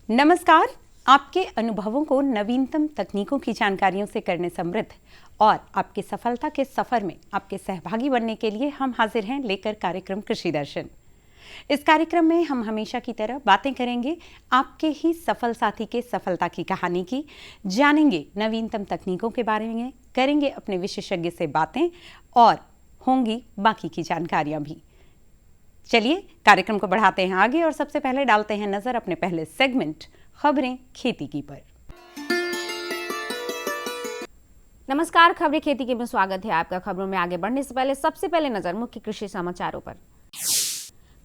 नमस्कार। आपके अनुभवों को नवीनतम तकनीकों की जानकारियों से करने समृद्ध और आपकी सफलता के सफर में आपके सहभागी बनने के लिए हम हाजिर हैं लेकर कार्यक्रम कृषि दर्शन। इस कार्यक्रम में हम हमेशा की तरह बातें करेंगे आपके ही सफल साथी के सफलता की कहानी की, जानेंगे नवीनतम तकनीकों के बारे में, करेंगे अपने विशेषज्ञ से बातें और होंगी बाकी की जानकारियां भी। चलिए कार्यक्रम को बढ़ाते हैं आगे और सबसे पहले डालते हैं नजर अपने पहले सेगमेंट खबरें खेती की पर। नमस्कार, खबरें खेती की में स्वागत है आपका। खबरों में आगे बढ़ने से पहले सबसे पहले नजर मुख्य कृषि समाचारों पर।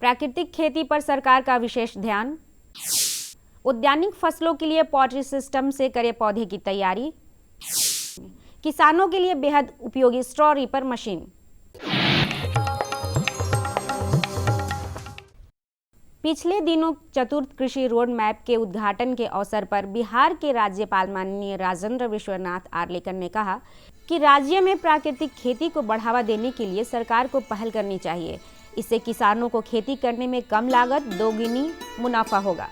प्राकृतिक खेती पर सरकार का विशेष ध्यान। उद्यानिक फसलों के लिए पॉटरी सिस्टम से करे पौधे की तैयारी। किसानों के लिए बेहद उपयोगी स्ट्रॉ रीपर मशीन। पिछले दिनों चतुर्थ कृषि रोड मैप के उद्घाटन के अवसर पर बिहार के राज्यपाल माननीय राजेंद्र विश्वनाथ आर्लेकर ने कहा कि राज्य में प्राकृतिक खेती को बढ़ावा देने के लिए सरकार को पहल करनी चाहिए। इससे किसानों को खेती करने में कम लागत, दोगुनी मुनाफा होगा।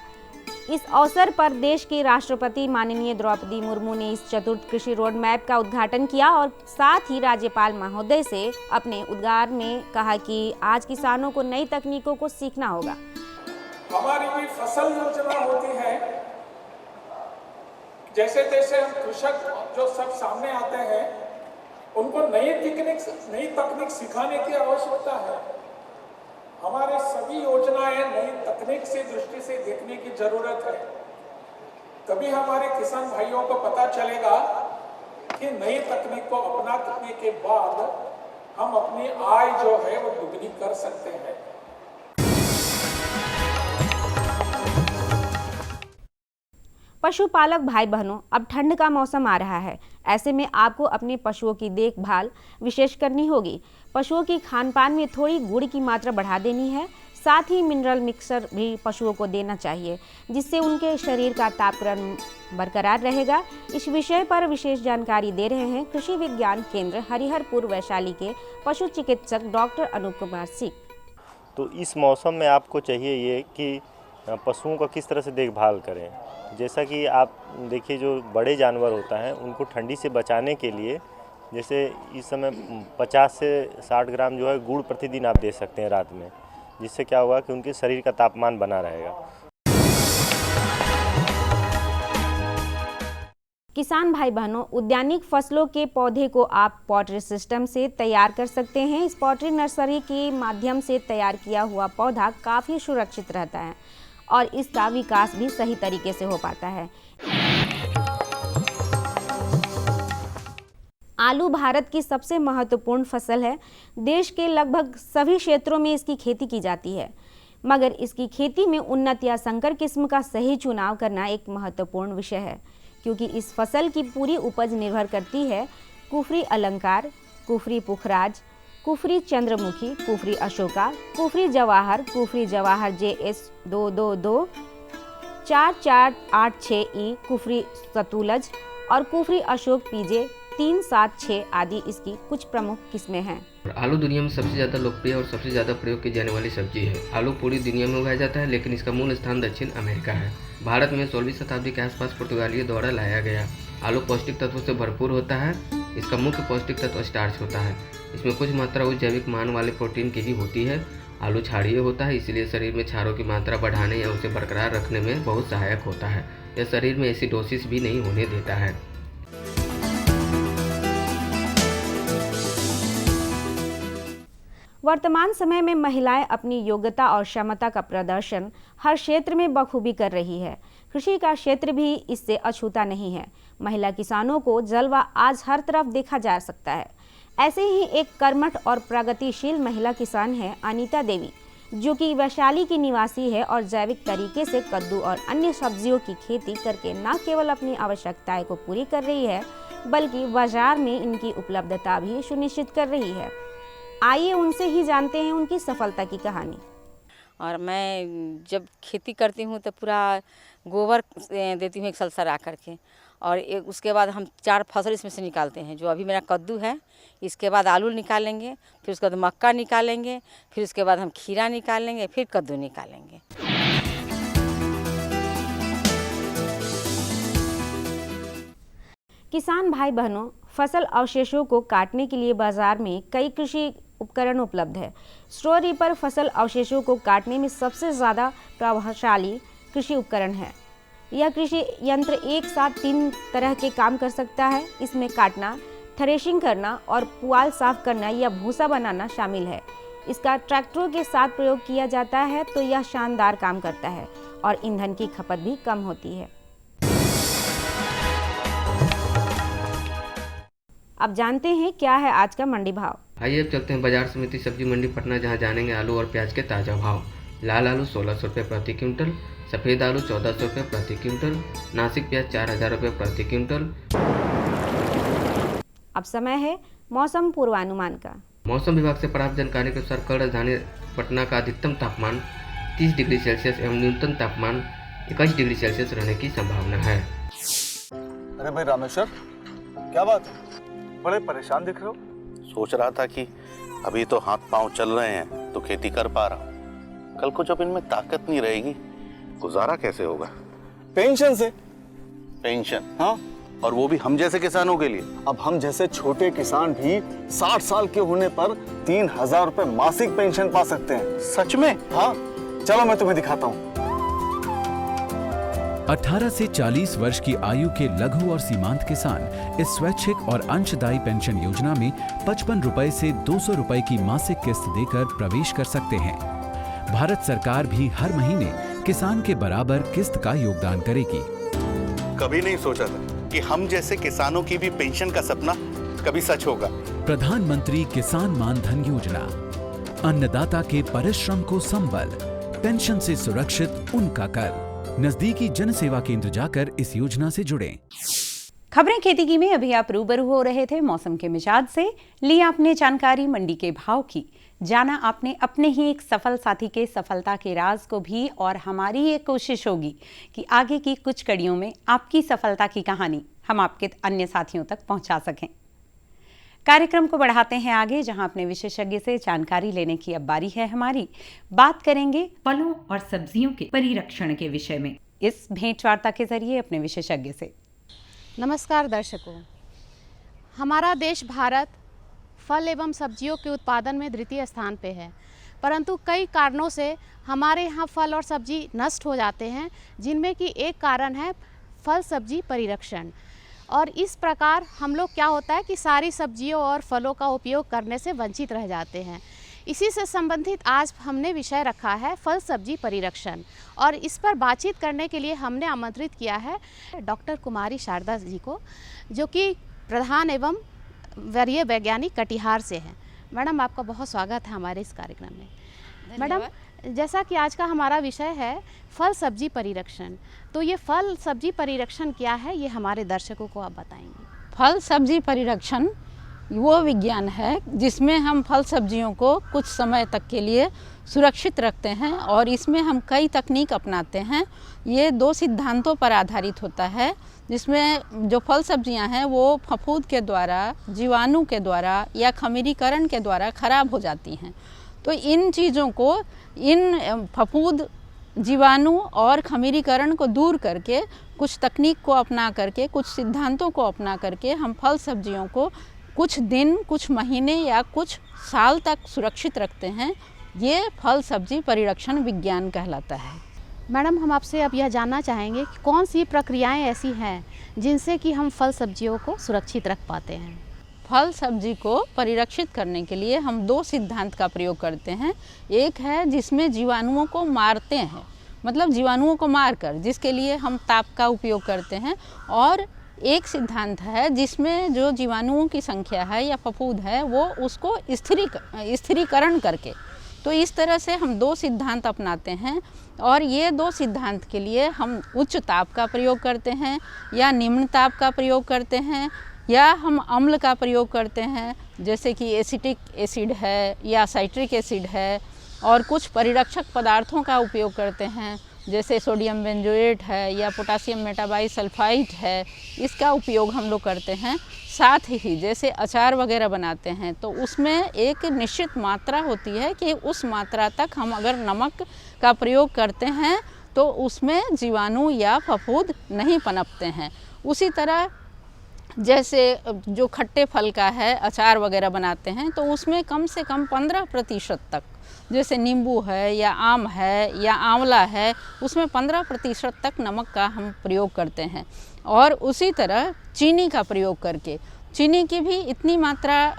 इस अवसर पर देश की राष्ट्रपति माननीय द्रौपदी मुर्मू ने इस चतुर्थ कृषि रोड मैप का उद्घाटन किया और साथ ही राज्यपाल महोदय से अपने उद्गार में कहा कि आज किसानों को नई तकनीकों को सीखना होगा। हमारी भी फसल योजना होती है, जैसे जैसे हम कृषक जो सब सामने आते हैं उनको नई तकनीक सिखाने की आवश्यकता है। हमारे सभी योजनाएं नई तकनीक से दृष्टि से देखने की जरूरत है। तभी हमारे किसान भाइयों को पता चलेगा कि नई तकनीक को अपनाने के बाद हम अपनी आय जो है वो दुगनी कर सकते हैं। पशुपालक भाई बहनों, अब ठंड का मौसम आ रहा है। ऐसे में आपको अपने पशुओं की देखभाल विशेष करनी होगी। पशुओं की खानपान में थोड़ी गुड़ की मात्रा बढ़ा देनी है। साथ ही मिनरल मिक्सर भी पशुओं को देना चाहिए, जिससे उनके शरीर का तापक्रम बरकरार रहेगा। इस विषय पर विशेष जानकारी दे रहे हैं कृषि विज्ञान केंद्र हरिहरपुर वैशाली के पशु चिकित्सक डॉक्टर अनूप कुमार सिंह। तो इस मौसम में आपको चाहिए ये कि पशुओं का किस तरह से देखभाल करें। जैसा कि आप देखिए, जो बड़े जानवर होता है उनको ठंडी से बचाने के लिए जैसे इस समय 50 से 60 ग्राम जो है गुड़ प्रतिदिन आप दे सकते हैं रात में, जिससे क्या होगा कि उनके शरीर का तापमान बना रहेगा। किसान भाई बहनों, उद्यानिक फसलों के पौधे को आप पॉटरी सिस्टम से तैयार कर सकते हैं। इस पॉटरी नर्सरी के माध्यम से तैयार किया हुआ पौधा काफ़ी सुरक्षित रहता है और इसका विकास भी सही तरीके से हो पाता है। आलू भारत की सबसे महत्वपूर्ण फसल है। देश के लगभग सभी क्षेत्रों में इसकी खेती की जाती है, मगर इसकी खेती में उन्नत या संकर किस्म का सही चुनाव करना एक महत्वपूर्ण विषय है, क्योंकि इस फसल की पूरी उपज निर्भर करती है कुफरी अलंकार, कुफरी पुखराज, कुफरी चंद्रमुखी, कुफरी अशोका, कुफरी जवाहर JS222, 4486E, कुफरी सतुलज और कुफरी अशोक PJ 376 आदि इसकी कुछ प्रमुख किस्में हैं। आलू दुनिया में सबसे ज़्यादा लोकप्रिय और सबसे ज़्यादा प्रयोग की जाने वाली सब्जी है। आलू पूरी दुनिया में उगाया जाता है, लेकिन इसका मूल स्थान दक्षिण अमेरिका है। भारत में 16वीं शताब्दी के आसपास पुर्तगालियों द्वारा लाया गया। आलू पौष्टिक तत्वों से भरपूर होता है। इसका मुख्य पौष्टिक तत्व स्टार्च होता है। इसमें कुछ मात्रा उच्च जैविक मान वाले प्रोटीन की ही होती है। आलू क्षारीय होता है, इसलिए शरीर में क्षारों की मात्रा बढ़ाने या उसे बरकरार रखने में बहुत सहायक होता है। यह शरीर में एसिडोसिस भी नहीं होने देता है। वर्तमान समय में महिलाएं अपनी योग्यता और क्षमता का प्रदर्शन हर क्षेत्र में बखूबी कर रही है। कृषि का क्षेत्र भी इससे अछूता नहीं है। महिला किसानों को जलवा आज हर तरफ देखा जा सकता है। ऐसे ही एक कर्मठ और प्रगतिशील महिला किसान है अनीता देवी, जो कि वैशाली की निवासी है और जैविक तरीके से कद्दू और अन्य सब्जियों की खेती करके न केवल अपनी आवश्यकताएं को पूरी कर रही है, बल्कि बाजार में इनकी उपलब्धता भी सुनिश्चित कर रही है। आइए उनसे ही जानते हैं उनकी सफलता की कहानी। और मैं जब खेती करती हूँ तो पूरा गोबर देती हूँ एक साल सरा करके, और उसके बाद हम 4 फसल इसमें से निकालते हैं। जो अभी मेरा कद्दू है, इसके बाद आलू निकालेंगे, फिर उसके बाद मक्का निकालेंगे, फिर उसके बाद हम खीरा निकालेंगे, फिर कद्दू निकालेंगे। किसान भाई बहनों, फसल अवशेषों को काटने के लिए बाजार में कई कृषि उपकरण उपलब्ध है। स्ट्रॉ रीपर फसल अवशेषों को काटने में सबसे ज़्यादा प्रभावशाली कृषि उपकरण है। यह कृषि यंत्र एक साथ 3 तरह के काम कर सकता है। इसमें काटना, थ्रेशिंग करना और पुआल साफ करना या भूसा बनाना शामिल है। इसका ट्रैक्टरों के साथ प्रयोग किया जाता है तो यह शानदार काम करता है और ईंधन की खपत भी कम होती है। अब जानते हैं क्या है आज का मंडी भाव। आइए अब चलते हैं बाजार समिति सब्जी मंडी पटना, जहां जानेंगे आलू और प्याज के ताज़ा भाव। लाल आलू 1600 रुपये प्रति क्विंटल, सफ़ेद आलू 1400 रुपये प्रति क्विंटल, नासिक प्याज 4000 रुपये प्रति क्विंटल। अब समय है मौसम पूर्वानुमान का। मौसम विभाग से प्राप्त जानकारी के अनुसार कल राजधानी पटना का अधिकतम तापमान 30 डिग्री सेल्सियस एवं न्यूनतम तापमान 21 डिग्री सेल्सियस रहने की संभावना है। अरे भाई रामेश्वर, क्या बात है? बड़े परेशान दिख रहे हो। सोच रहा था कि अभी तो हाथ पांव चल रहे हैं तो खेती कर पा रहा हूँ, कल को जब इनमें ताकत नहीं रहेगी गुजारा कैसे होगा? पेंशन से। पेंशन? हाँ, और वो भी हम जैसे किसानों के लिए। अब हम जैसे छोटे किसान भी 60 साल के होने पर 3000 रुपए मासिक पेंशन पा सकते हैं। सच में? हाँ, चलो मैं तुम्हें दिखाता हूँ। 18 से 40 वर्ष की आयु के लघु और सीमांत किसान इस स्वैच्छिक और अंशदायी पेंशन योजना में 55 रुपए से 200 रुपए की मासिक किस्त देकर प्रवेश कर सकते हैं। भारत सरकार भी हर महीने किसान के बराबर किस्त का योगदान करेगी। कभी नहीं सोचा था कि हम जैसे किसानों की भी पेंशन का सपना कभी सच होगा। प्रधानमंत्री किसान मान धन योजना, अन्नदाता के परिश्रम को संबल, पेंशन से सुरक्षित उनका कर। नजदीकी जन सेवा केंद्र जाकर इस योजना से जुड़ें। खबरें खेती की में अभी आप रूबरू हो रहे थे मौसम के मिजाज से। ली आपने जानकारी मंडी के भाव की, जाना आपने अपने ही एक सफल साथी के सफलता के राज को भी, और हमारी ये कोशिश होगी कि आगे की कुछ कड़ियों में आपकी सफलता की कहानी हम आपके अन्य साथियों तक पहुंचा सकें। कार्यक्रम को बढ़ाते हैं आगे, जहां अपने विशेषज्ञ से जानकारी लेने की अब बारी है हमारी। बात करेंगे फलों और सब्जियों के परिरक्षण के विषय में इस भेंटवार्ता के जरिए अपने विशेषज्ञ से। नमस्कार दर्शकों, हमारा देश भारत फल एवं सब्जियों के उत्पादन में द्वितीय स्थान पे है, परंतु कई कारणों से हमारे यहाँ फल और सब्जी नष्ट हो जाते हैं, जिनमें कि एक कारण है फल सब्जी परिरक्षण। और इस प्रकार हम लोग क्या होता है कि सारी सब्जियों और फलों का उपयोग करने से वंचित रह जाते हैं। इसी से संबंधित आज हमने विषय रखा है फल सब्जी परिरक्षण, और इस पर बातचीत करने के लिए हमने आमंत्रित किया है डॉक्टर कुमारी शारदा जी को, जो कि प्रधान एवं वरीय वैज्ञानिक कटिहार से हैं। मैडम, आपका बहुत स्वागत है हमारे इस कार्यक्रम में। मैडम, जैसा कि आज का हमारा विषय है फल सब्जी परिरक्षण, तो ये फल सब्जी परिरक्षण क्या है, ये हमारे दर्शकों को आप बताएंगे। फल सब्जी परिरक्षण वो विज्ञान है जिसमें हम फल सब्जियों को कुछ समय तक के लिए सुरक्षित रखते हैं, और इसमें हम कई तकनीक अपनाते हैं। ये 2 सिद्धांतों पर आधारित होता है, जिसमें जो फल सब्जियां हैं वो फफूंद के द्वारा, जीवाणु के द्वारा या खमीरीकरण के द्वारा खराब हो जाती हैं। तो इन चीज़ों को, इन फफूंद, जीवाणु और खमीरीकरण को दूर करके, कुछ तकनीक को अपना करके, कुछ सिद्धांतों को अपना करके हम फल सब्जियों को कुछ दिन, कुछ महीने या कुछ साल तक सुरक्षित रखते हैं। ये फल सब्जी परिरक्षण विज्ञान कहलाता है। मैडम, हम आपसे अब यह जानना चाहेंगे कि कौन सी प्रक्रियाएं ऐसी हैं जिनसे कि हम फल सब्जियों को सुरक्षित रख पाते हैं। फल सब्जी को परिरक्षित करने के लिए हम 2 सिद्धांत का प्रयोग करते हैं। एक है जिसमें जीवाणुओं को मारते हैं, मतलब जीवाणुओं को मारकर, जिसके लिए हम ताप का उपयोग करते हैं। और एक सिद्धांत है जिसमें जो जीवाणुओं की संख्या है या फफूंद है वो उसको स्थिरीकरण करके। तो इस तरह से हम 2 सिद्धांत अपनाते हैं, और ये 2 सिद्धांत के लिए हम उच्च ताप का प्रयोग करते हैं या निम्न ताप का प्रयोग करते हैं, या हम अम्ल का प्रयोग करते हैं, जैसे कि एसिटिक एसिड है या साइट्रिक एसिड है, और कुछ परिरक्षक पदार्थों का उपयोग करते हैं, जैसे सोडियम बेंजोएट है या पोटासियम मेटाबाइसल्फाइड है, इसका उपयोग हम लोग करते हैं। साथ ही जैसे अचार वगैरह बनाते हैं तो उसमें एक निश्चित मात्रा होती है कि उस मात्रा तक हम अगर नमक का प्रयोग करते हैं तो उसमें जीवाणु या फफूंद नहीं पनपते हैं। उसी तरह जैसे जो खट्टे फल का है अचार वगैरह बनाते हैं तो उसमें कम से कम 15% तक, जैसे नींबू है या आम है या आंवला है, उसमें 15% तक नमक का हम प्रयोग करते हैं। और उसी तरह चीनी का प्रयोग करके, चीनी की भी इतनी मात्रा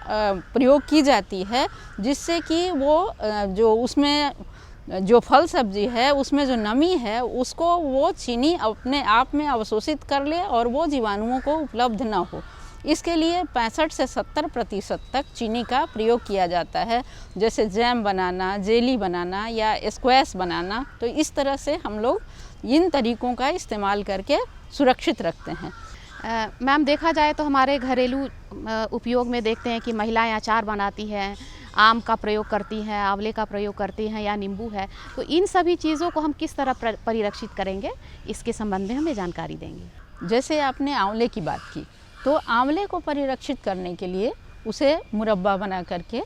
प्रयोग की जाती है जिससे कि वो जो उसमें जो फल सब्जी है उसमें जो नमी है उसको वो चीनी अपने आप में अवशोषित कर ले और वो जीवाणुओं को उपलब्ध ना हो। इसके लिए 65 से 70% तक चीनी का प्रयोग किया जाता है, जैसे जैम बनाना, जेली बनाना या स्क्वैश बनाना। तो इस तरह से हम लोग इन तरीक़ों का इस्तेमाल करके सुरक्षित रखते हैं। मैम, देखा जाए तो हमारे घरेलू उपयोग में देखते हैं कि महिलाएं अचार बनाती हैं, आम का प्रयोग करती हैं, आंवले का प्रयोग करती हैं या नींबू है। तो इन सभी चीज़ों को हम किस तरह परिरक्षित करेंगे, इसके संबंध में हमें जानकारी देंगे। जैसे आपने आंवले की बात की, तो आंवले को परिरक्षित करने के लिए उसे मुरब्बा बना करके,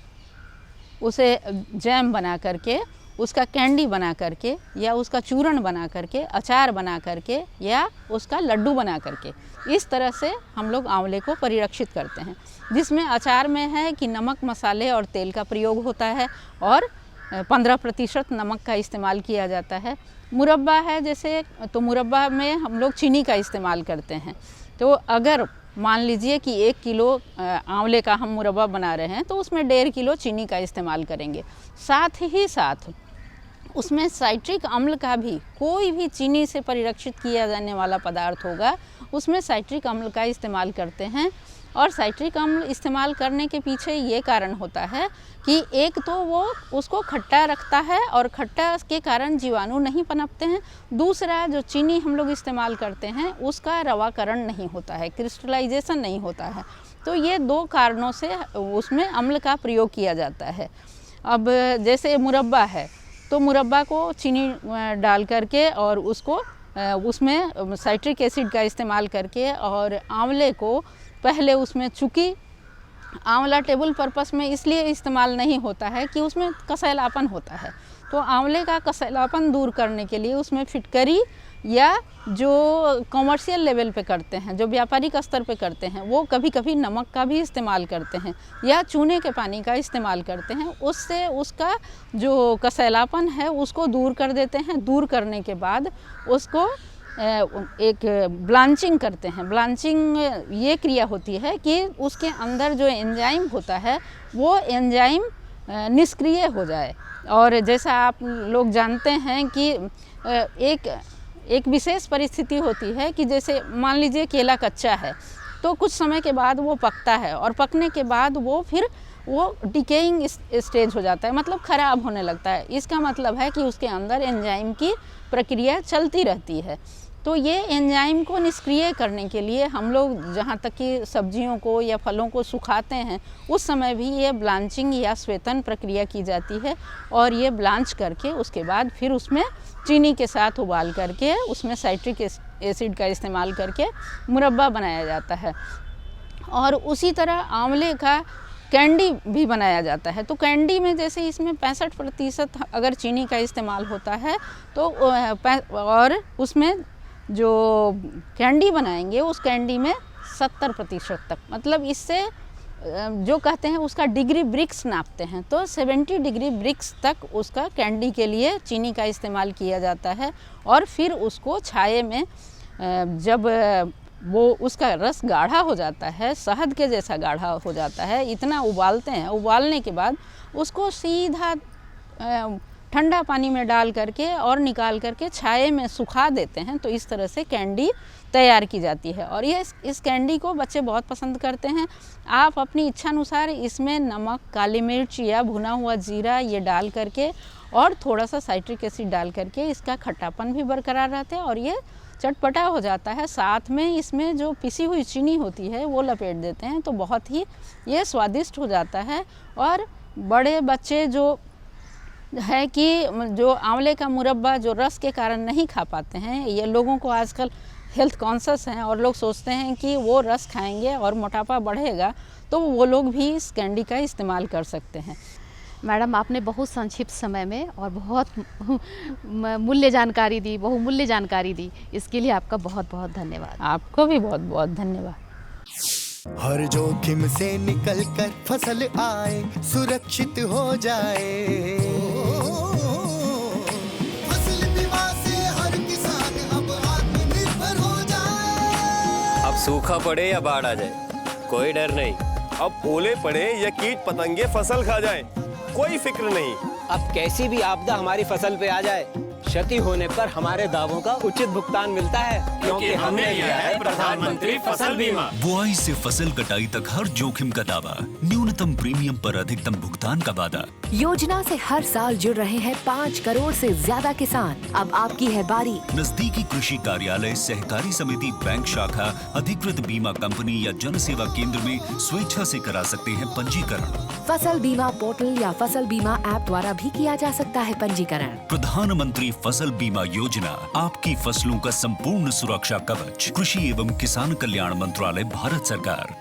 उसे जैम बना करके, उसका कैंडी बना करके या उसका चूर्ण बना करके, अचार बना करके या उसका लड्डू बना करके, इस तरह से हम लोग आंवले को परिरक्षित करते हैं। जिसमें अचार में है कि नमक, मसाले और तेल का प्रयोग होता है और 15% नमक का इस्तेमाल किया जाता है। मुरब्बा है जैसे, तो मुरब्बा में हम लोग चीनी का इस्तेमाल करते हैं। तो अगर मान लीजिए कि 1 किलो आंवले का हम मुरब्बा बना रहे हैं तो उसमें 1.5 किलो चीनी का इस्तेमाल करेंगे। साथ ही साथ उसमें साइट्रिक अम्ल का भी, कोई भी चीनी से परिरक्षित किया जाने वाला पदार्थ होगा उसमें साइट्रिक अम्ल का इस्तेमाल करते हैं। और साइट्रिक अम्ल इस्तेमाल करने के पीछे ये कारण होता है कि एक तो वो उसको खट्टा रखता है और खट्टा के कारण जीवाणु नहीं पनपते हैं। दूसरा, जो चीनी हम लोग इस्तेमाल करते हैं उसका रवाकरण नहीं होता है, क्रिस्टलाइजेशन नहीं होता है। तो ये 2 कारणों से उसमें अम्ल का प्रयोग किया जाता है। अब जैसे मुरब्बा है तो मुरब्बा को चीनी डाल करके और उसको उसमें साइट्रिक एसिड का इस्तेमाल करके, और आंवले को पहले उसमें, चूँकि आंवला टेबल पर्पस में इसलिए इस्तेमाल नहीं होता है कि उसमें कसैलापन होता है, तो आंवले का कसैलापन दूर करने के लिए उसमें फिटकरी या जो कॉमर्शियल लेवल पे करते हैं, जो व्यापारिक स्तर पे करते हैं, वो कभी कभी नमक का भी इस्तेमाल करते हैं या चूने के पानी का इस्तेमाल करते हैं। उससे उसका जो कसैलापन है उसको दूर कर देते हैं। दूर करने के बाद उसको एक ब्लांचिंग करते हैं। ब्लांचिंग ये क्रिया होती है कि उसके अंदर जो एंजाइम होता है वो एंजाइम निष्क्रिय हो जाए। और जैसा आप लोग जानते हैं कि एक विशेष परिस्थिति होती है कि जैसे मान लीजिए केला कच्चा है तो कुछ समय के बाद वो पकता है, और पकने के बाद वो फिर वो डिकेइंग स्टेज हो जाता है, मतलब ख़राब होने लगता है। इसका मतलब है कि उसके अंदर एंजाइम की प्रक्रिया चलती रहती है। तो ये एंजाइम को निष्क्रिय करने के लिए हम लोग जहाँ तक कि सब्जियों को या फलों को सुखाते हैं उस समय भी ये ब्लांचिंग या स्वेतन प्रक्रिया की जाती है। और ये ब्लांच करके उसके बाद फिर उसमें चीनी के साथ उबाल करके उसमें साइट्रिक एसिड का इस्तेमाल करके मुरब्बा बनाया जाता है। और उसी तरह आंवले का कैंडी भी बनाया जाता है। तो कैंडी में जैसे इसमें 65% अगर चीनी का इस्तेमाल होता है तो और उसमें जो कैंडी बनाएंगे उस कैंडी में 70% तक, मतलब इससे जो कहते हैं उसका डिग्री ब्रिक्स नापते हैं, तो 70 डिग्री ब्रिक्स तक उसका कैंडी के लिए चीनी का इस्तेमाल किया जाता है। और फिर उसको छाये में जब वो उसका रस गाढ़ा हो जाता है, शहद के जैसा गाढ़ा हो जाता है, इतना उबालते हैं। उबालने के बाद उसको सीधा ठंडा पानी में डाल करके और निकाल करके छाये में सुखा देते हैं। तो इस तरह से कैंडी तैयार की जाती है। और ये इस कैंडी को बच्चे बहुत पसंद करते हैं। आप अपनी इच्छा अनुसार इसमें नमक, काली मिर्च या भुना हुआ जीरा ये डाल करके और थोड़ा सा साइट्रिक एसिड डाल करके इसका खट्टापन भी बरकरार रहता है और ये चटपटा हो जाता है। साथ में इसमें जो पिसी हुई चीनी होती है वो लपेट देते हैं, तो बहुत ही ये स्वादिष्ट हो जाता है। और बड़े बच्चे जो है कि जो आंवले का मुरब्बा जो रस के कारण नहीं खा पाते हैं, ये लोगों को आजकल हेल्थ कॉन्शियस हैं और लोग सोचते हैं कि वो रस खाएंगे और मोटापा बढ़ेगा, तो वो लोग भी इस कैंडी का इस्तेमाल कर सकते हैं। मैडम, आपने बहुत संक्षिप्त समय में और बहुत मूल्य जानकारी दी, बहुमूल्य जानकारी दी, इसके लिए आपका बहुत बहुत धन्यवाद। आपको भी बहुत बहुत धन्यवाद। हर जोखिम से निकल कर फसल आए, सुरक्षित हो जाए। फसल बीमा से हर किसान अब आत्मनिर्भर हो जाए। अब सूखा पड़े या बाढ़ आ जाए, कोई डर नहीं। अब ओले पड़े या कीट पतंगे फसल खा जाए, कोई फिक्र नहीं। अब कैसी भी आपदा हमारी फसल पे आ जाए, क्षति होने पर हमारे दावों का उचित भुगतान मिलता है, क्योंकि हमने लिया है प्रधानमंत्री फसल बीमा। बुआई से फसल कटाई तक हर जोखिम का दावा, न्यूनतम प्रीमियम पर अधिकतम भुगतान का वादा। योजना से हर साल जुड़ रहे हैं 5 करोड़ से ज्यादा किसान। अब आपकी है बारी। नजदीकी कृषि कार्यालय, सहकारी समिति, बैंक शाखा, अधिकृत बीमा कंपनी या जन सेवा केंद्र में स्वेच्छा से करा सकते हैं पंजीकरण। फसल बीमा पोर्टल या फसल बीमा ऐप द्वारा भी किया जा सकता है पंजीकरण। प्रधानमंत्री फसल बीमा योजना, आपकी फसलों का संपूर्ण सुरक्षा कवच। कृषि एवं किसान कल्याण मंत्रालय, भारत सरकार।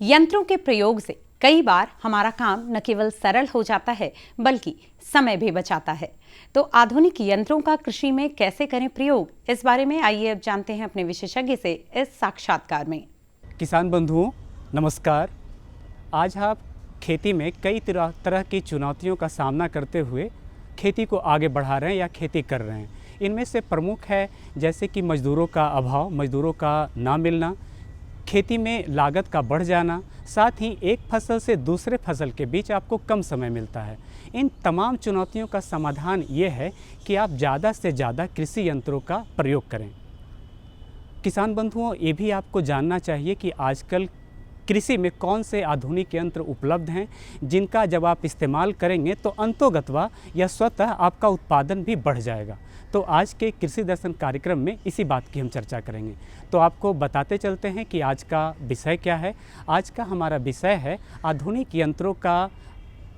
यंत्रों के प्रयोग से कई बार हमारा काम न केवल सरल हो जाता है बल्कि समय भी बचाता है। तो आधुनिक यंत्रों का कृषि में कैसे करें प्रयोग, इस बारे में आइए अब जानते हैं अपने विशेषज्ञ से इस साक्षात्कार में। किसान बंधुओं नमस्कार। आज आप खेती में कई तरह की चुनौतियों का सामना करते हुए खेती को आगे बढ़ा रहे हैं या खेती कर रहे हैं। इनमें से प्रमुख है जैसे कि मज़दूरों का अभाव, मज़दूरों का ना मिलना, खेती में लागत का बढ़ जाना, साथ ही एक फसल से दूसरे फसल के बीच आपको कम समय मिलता है। इन तमाम चुनौतियों का समाधान ये है कि आप ज़्यादा से ज़्यादा कृषि यंत्रों का प्रयोग करें। किसान बंधुओं, ये भी आपको जानना चाहिए कि आजकल कृषि में कौन से आधुनिक यंत्र उपलब्ध हैं जिनका जब आप इस्तेमाल करेंगे तो अंतोगत्वा या स्वतः आपका उत्पादन भी बढ़ जाएगा। तो आज के कृषि दर्शन कार्यक्रम में इसी बात की हम चर्चा करेंगे। तो आपको बताते चलते हैं कि आज का विषय क्या है। आज का हमारा विषय है आधुनिक यंत्रों का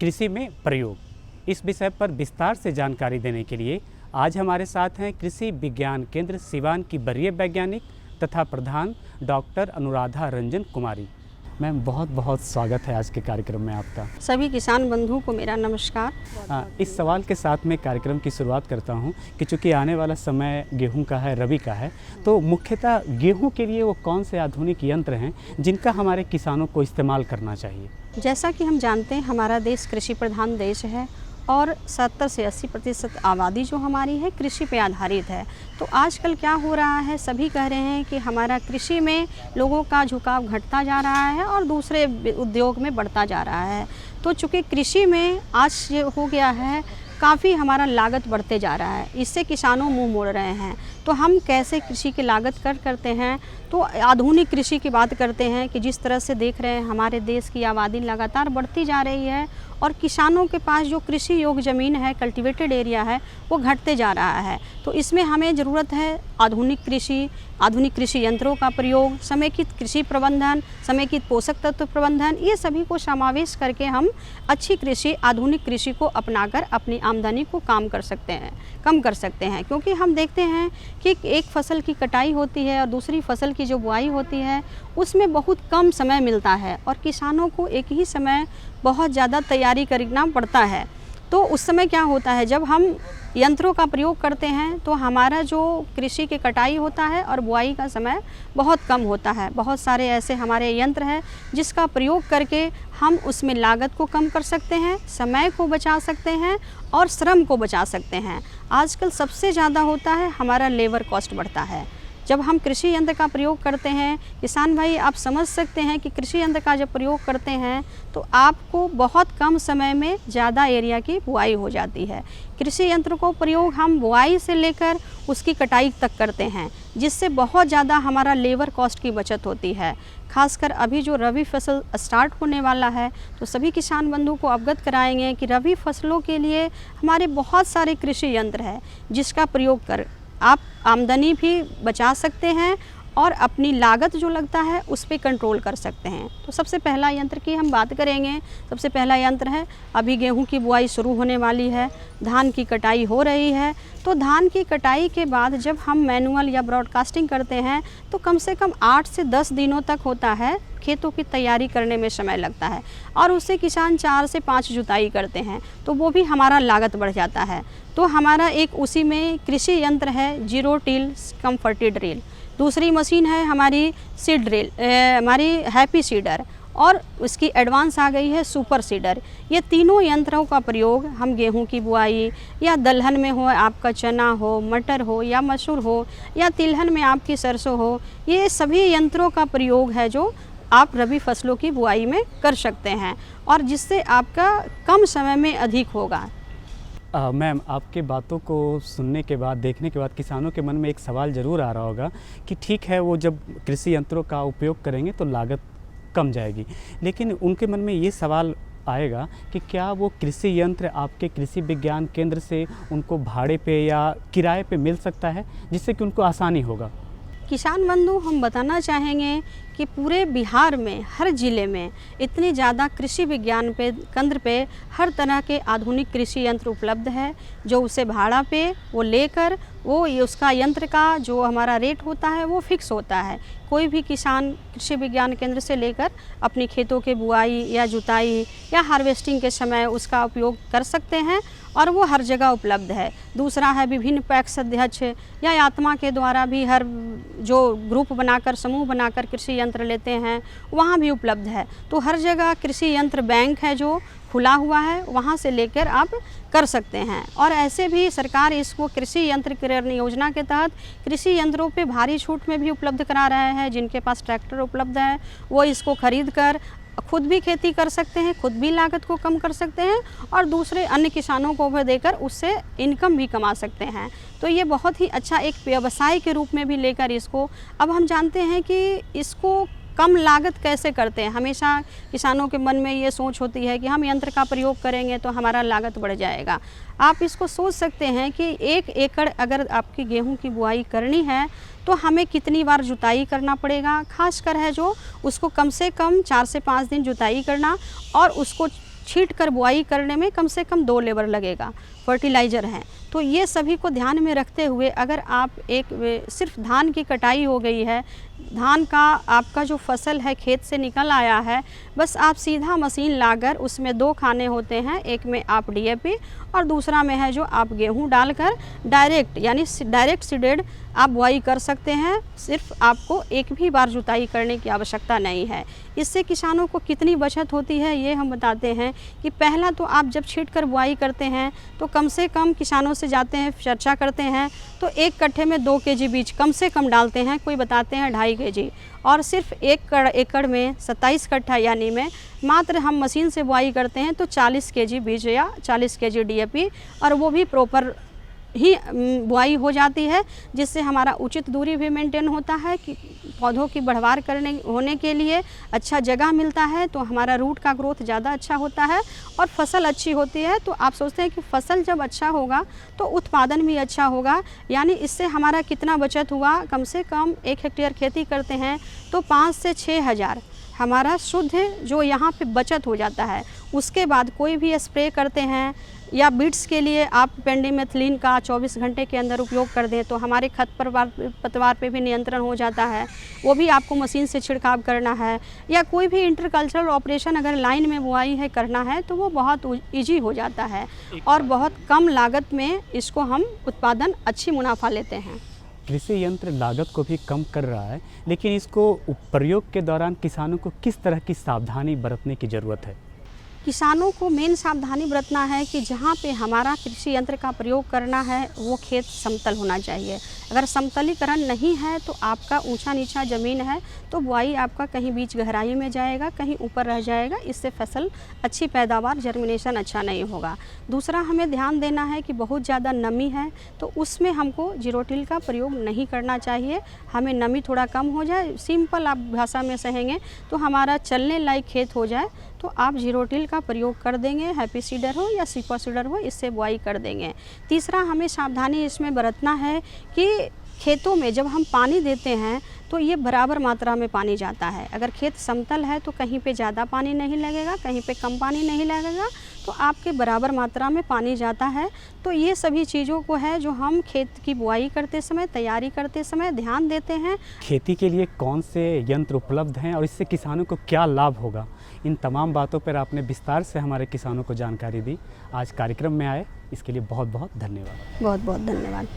कृषि में प्रयोग। इस विषय पर विस्तार से जानकारी देने के लिए आज हमारे साथ हैं कृषि विज्ञान केंद्र सिवान की वरीय वैज्ञानिक तथा प्रधान डॉक्टर अनुराधा रंजन कुमारी। मैम, बहुत बहुत स्वागत है आज के कार्यक्रम में आपका। सभी किसान बंधुओं को मेरा नमस्कार। इस सवाल के साथ मैं कार्यक्रम की शुरुआत करता हूं कि चूँकि आने वाला समय गेहूं का है, रबी का है, तो मुख्यतः गेहूं के लिए वो कौन से आधुनिक यंत्र हैं जिनका हमारे किसानों को इस्तेमाल करना चाहिए? जैसा कि हम जानते हैं हमारा देश कृषि प्रधान देश है और 70 से 80% आबादी जो हमारी है कृषि पे आधारित है। तो आजकल क्या हो रहा है, सभी कह रहे हैं कि हमारा कृषि में लोगों का झुकाव घटता जा रहा है और दूसरे उद्योग में बढ़ता जा रहा है। तो चूँकि कृषि में आज ये हो गया है काफ़ी हमारा लागत बढ़ते जा रहा है, इससे किसानों मुंह मोड़ रहे हैं। तो हम कैसे कृषि की लागत करते हैं, तो आधुनिक कृषि की बात करते हैं कि जिस तरह से देख रहे हैं हमारे देश की आबादी लगातार बढ़ती जा रही है और किसानों के पास जो कृषि योग्य ज़मीन है, कल्टीवेटेड एरिया है, वो घटते जा रहा है। तो इसमें हमें ज़रूरत है आधुनिक कृषि यंत्रों का प्रयोग, समेकित कृषि प्रबंधन, समेकित पोषक तत्व प्रबंधन, ये सभी को समावेश करके हम अच्छी कृषि, आधुनिक कृषि को अपनाकर अपनी आमदनी को कम कर सकते हैं। क्योंकि हम देखते हैं कि एक फसल की कटाई होती है और दूसरी फसल की जो बुआई होती है उसमें बहुत कम समय मिलता है और किसानों को एक ही समय बहुत ज़्यादा तैयारी करना पड़ता है। तो उस समय क्या होता है, जब हम यंत्रों का प्रयोग करते हैं तो हमारा जो कृषि की कटाई होता है और बुआई का समय बहुत कम होता है। बहुत सारे ऐसे हमारे यंत्र हैं जिसका प्रयोग करके हम उसमें लागत को कम कर सकते हैं, समय को बचा सकते हैं और श्रम को बचा सकते हैं। आजकल सबसे ज़्यादा होता है हमारा लेबर कॉस्ट बढ़ता है। जब हम कृषि यंत्र का प्रयोग करते हैं, किसान भाई आप समझ सकते हैं कि कृषि यंत्र का जब प्रयोग करते हैं तो आपको बहुत कम समय में ज़्यादा एरिया की बुआई हो जाती है। कृषि यंत्र को प्रयोग हम बुआई से लेकर उसकी कटाई तक करते हैं, जिससे बहुत ज़्यादा हमारा लेबर कॉस्ट की बचत होती है। खासकर अभी जो रबी फसल स्टार्ट होने वाला है तो सभी किसान बंधु को अवगत कराएंगे कि रबी फसलों के लिए हमारे बहुत सारे कृषि यंत्र हैं जिसका प्रयोग कर आप आमदनी भी बचा सकते हैं और अपनी लागत जो लगता है उस पर कंट्रोल कर सकते हैं। तो सबसे पहला यंत्र की हम बात करेंगे। सबसे पहला यंत्र है, अभी गेहूं की बुआई शुरू होने वाली है, धान की कटाई हो रही है। तो धान की कटाई के बाद जब हम मैनुअल या ब्रॉडकास्टिंग करते हैं तो कम से कम 8 से 10 दिनों तक होता है, खेतों की तैयारी करने में समय लगता है और उससे किसान 4 से 5 जुताई करते हैं तो वो भी हमारा लागत बढ़ जाता है। तो हमारा एक उसी में कृषि यंत्र है जीरो टिल कम्फर्टेड ड्रिल। दूसरी मशीन है हमारी सीड ड्रिल, हमारी हैप्पी सीडर, और उसकी एडवांस आ गई है सुपर सीडर। ये तीनों यंत्रों का प्रयोग हम गेहूं की बुआई या दलहन में हो, आपका चना हो, मटर हो या मसूर हो, या तिलहन में आपकी सरसों हो, ये सभी यंत्रों का प्रयोग है जो आप रबी फसलों की बुआई में कर सकते हैं, और जिससे आपका कम समय में अधिक होगा। मैम, आपके बातों को सुनने के बाद, देखने के बाद किसानों के मन में एक सवाल ज़रूर आ रहा होगा कि ठीक है, वो जब कृषि यंत्रों का उपयोग करेंगे तो लागत कम जाएगी, लेकिन उनके मन में ये सवाल आएगा कि क्या वो कृषि यंत्र आपके कृषि विज्ञान केंद्र से उनको भाड़े पे या किराए पे मिल सकता है, जिससे कि उनको आसानी होगा? किसान बंधु, हम बताना चाहेंगे कि पूरे बिहार में हर ज़िले में इतनी ज़्यादा कृषि विज्ञान पे केंद्र पे हर तरह के आधुनिक कृषि यंत्र उपलब्ध है, जो उसे भाड़ा पे वो लेकर वो उसका यंत्र का जो हमारा रेट होता है वो फिक्स होता है। कोई भी किसान कृषि विज्ञान केंद्र से लेकर अपनी खेतों के बुआई या जुताई या हार्वेस्टिंग के समय उसका उपयोग कर सकते हैं, और वो हर जगह उपलब्ध है। दूसरा है विभिन्न पैक्स अध्यक्ष या आत्मा के द्वारा भी हर जो ग्रुप बनाकर, समूह बनाकर कृषि यंत्र लेते हैं, वहाँ भी उपलब्ध है। तो हर जगह कृषि यंत्र बैंक है जो खुला हुआ है, वहाँ से लेकर आप कर सकते हैं। और ऐसे भी सरकार इसको कृषि यंत्र क्रय योजना के तहत कृषि यंत्रों पे भारी छूट में भी उपलब्ध करा रहे हैं। जिनके पास ट्रैक्टर उपलब्ध है वो इसको खरीद कर खुद भी खेती कर सकते हैं, खुद भी लागत को कम कर सकते हैं, और दूसरे अन्य किसानों को भी देकर उससे इनकम भी कमा सकते हैं। तो ये बहुत ही अच्छा एक व्यवसाय के रूप में भी लेकर इसको, अब हम जानते हैं कि इसको कम लागत कैसे करते हैं। हमेशा किसानों के मन में ये सोच होती है कि हम यंत्र का प्रयोग करेंगे तो हमारा लागत बढ़ जाएगा। आप इसको सोच सकते हैं कि 1 एकड़ अगर आपकी गेहूं की बुआई करनी है तो हमें कितनी बार जुताई करना पड़ेगा, खासकर है जो उसको कम से कम 4 से 5 दिन जुताई करना, और उसको छींट कर बुआई करने में कम से कम 2 लेबर लगेगा, फर्टिलाइज़र हैं। तो ये सभी को ध्यान में रखते हुए अगर आप सिर्फ धान की कटाई हो गई है, धान का आपका जो फसल है खेत से निकल आया है, बस आप सीधा मशीन लाकर उसमें 2 खाने होते हैं, एक में आप DAP और दूसरा में है जो आप गेहूं डालकर डायरेक्ट यानी डायरेक्ट सीडेड आप बुआई कर सकते हैं। सिर्फ आपको एक भी बार जुताई करने की आवश्यकता नहीं है। इससे किसानों को कितनी बचत होती है ये हम बताते हैं कि पहला तो आप जब छींट कर बुआई करते हैं तो कम से कम किसानों से जाते हैं, चर्चा करते हैं, तो 1 कट्ठे में 2 kg बीज कम से कम डालते हैं, कोई बताते हैं 2.5 kg, और सिर्फ 1 एकड़ में 27 कट्ठा यानी में मात्र हम मशीन से बुआई करते हैं तो 40 kg बीज या 40 kg DAP, और वो भी प्रॉपर ही बुआई हो जाती है, जिससे हमारा उचित दूरी भी मेंटेन होता है कि पौधों की बढ़वार होने के लिए अच्छा जगह मिलता है, तो हमारा रूट का ग्रोथ ज़्यादा अच्छा होता है और फसल अच्छी होती है। तो आप सोचते हैं कि फसल जब अच्छा होगा तो उत्पादन भी अच्छा होगा, यानी इससे हमारा कितना बचत हुआ, कम से कम 1 हेक्टेयर खेती करते हैं तो 5 से 6 हज़ार हमारा शुद्ध जो यहाँ पे बचत हो जाता है। उसके बाद कोई भी स्प्रे करते हैं या बीट्स के लिए आप पेंडिमेथिलीन का 24 घंटे के अंदर उपयोग कर दें तो हमारे खरपतवार पे भी नियंत्रण हो जाता है, वो भी आपको मशीन से छिड़काव करना है। या कोई भी इंटरकल्चरल ऑपरेशन अगर लाइन में बुआई है करना है तो वो बहुत ईजी हो जाता है और बहुत कम लागत में इसको हम उत्पादन अच्छी मुनाफा लेते हैं। कृषि यंत्र लागत को भी कम कर रहा है, लेकिन इसको प्रयोग के दौरान किसानों को किस तरह की सावधानी बरतने की ज़रूरत है? किसानों को मेन सावधानी बरतना है कि जहाँ पे हमारा कृषि यंत्र का प्रयोग करना है वो खेत समतल होना चाहिए। अगर समतलीकरण नहीं है तो आपका ऊंचा नीचा ज़मीन है तो बुआई आपका कहीं बीच गहराई में जाएगा, कहीं ऊपर रह जाएगा, इससे फसल अच्छी पैदावार जर्मिनेशन अच्छा नहीं होगा। दूसरा हमें ध्यान देना है कि बहुत ज़्यादा नमी है तो उसमें हमको जीरोटिल का प्रयोग नहीं करना चाहिए। हमें नमी थोड़ा कम हो जाए, सिंपल आप भाषा में कहेंगे तो हमारा चलने लायक खेत हो जाए तो आप जीरोटिल का प्रयोग कर देंगे, हैप्पी सीडर हो या सुपर सीडर हो, इससे बुआई कर देंगे। तीसरा हमें सावधानी इसमें बरतना है कि खेतों में जब हम पानी देते हैं तो ये बराबर मात्रा में पानी जाता है। अगर खेत समतल है तो कहीं पे ज़्यादा पानी नहीं लगेगा, कहीं पे कम पानी नहीं लगेगा, तो आपके बराबर मात्रा में पानी जाता है। तो ये सभी चीज़ों को है जो हम खेत की बुआई करते समय, तैयारी करते समय ध्यान देते हैं। खेती के लिए कौन से यंत्र उपलब्ध हैं और इससे किसानों को क्या लाभ होगा, इन तमाम बातों पर आपने विस्तार से हमारे किसानों को जानकारी दी। आज कार्यक्रम में आए इसके लिए बहुत बहुत धन्यवाद। बहुत बहुत धन्यवाद।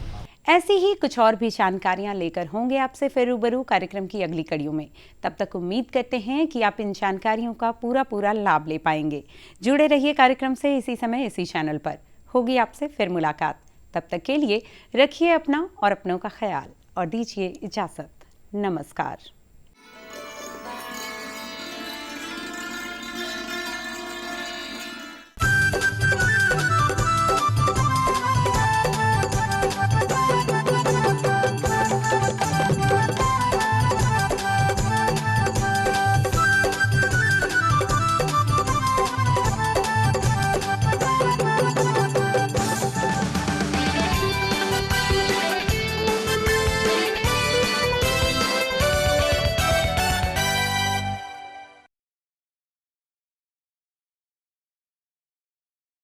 ऐसी ही कुछ और भी जानकारियां लेकर होंगे आपसे फिर रूबरू कार्यक्रम की अगली कड़ियों में। तब तक उम्मीद करते हैं कि आप इन जानकारियों का पूरा लाभ ले पाएंगे। जुड़े रहिए कार्यक्रम से इसी समय इसी चैनल पर। होगी आपसे फिर मुलाकात। तब तक के लिए रखिए अपना और अपनों का ख्याल और दीजिए इजाजत। नमस्कार।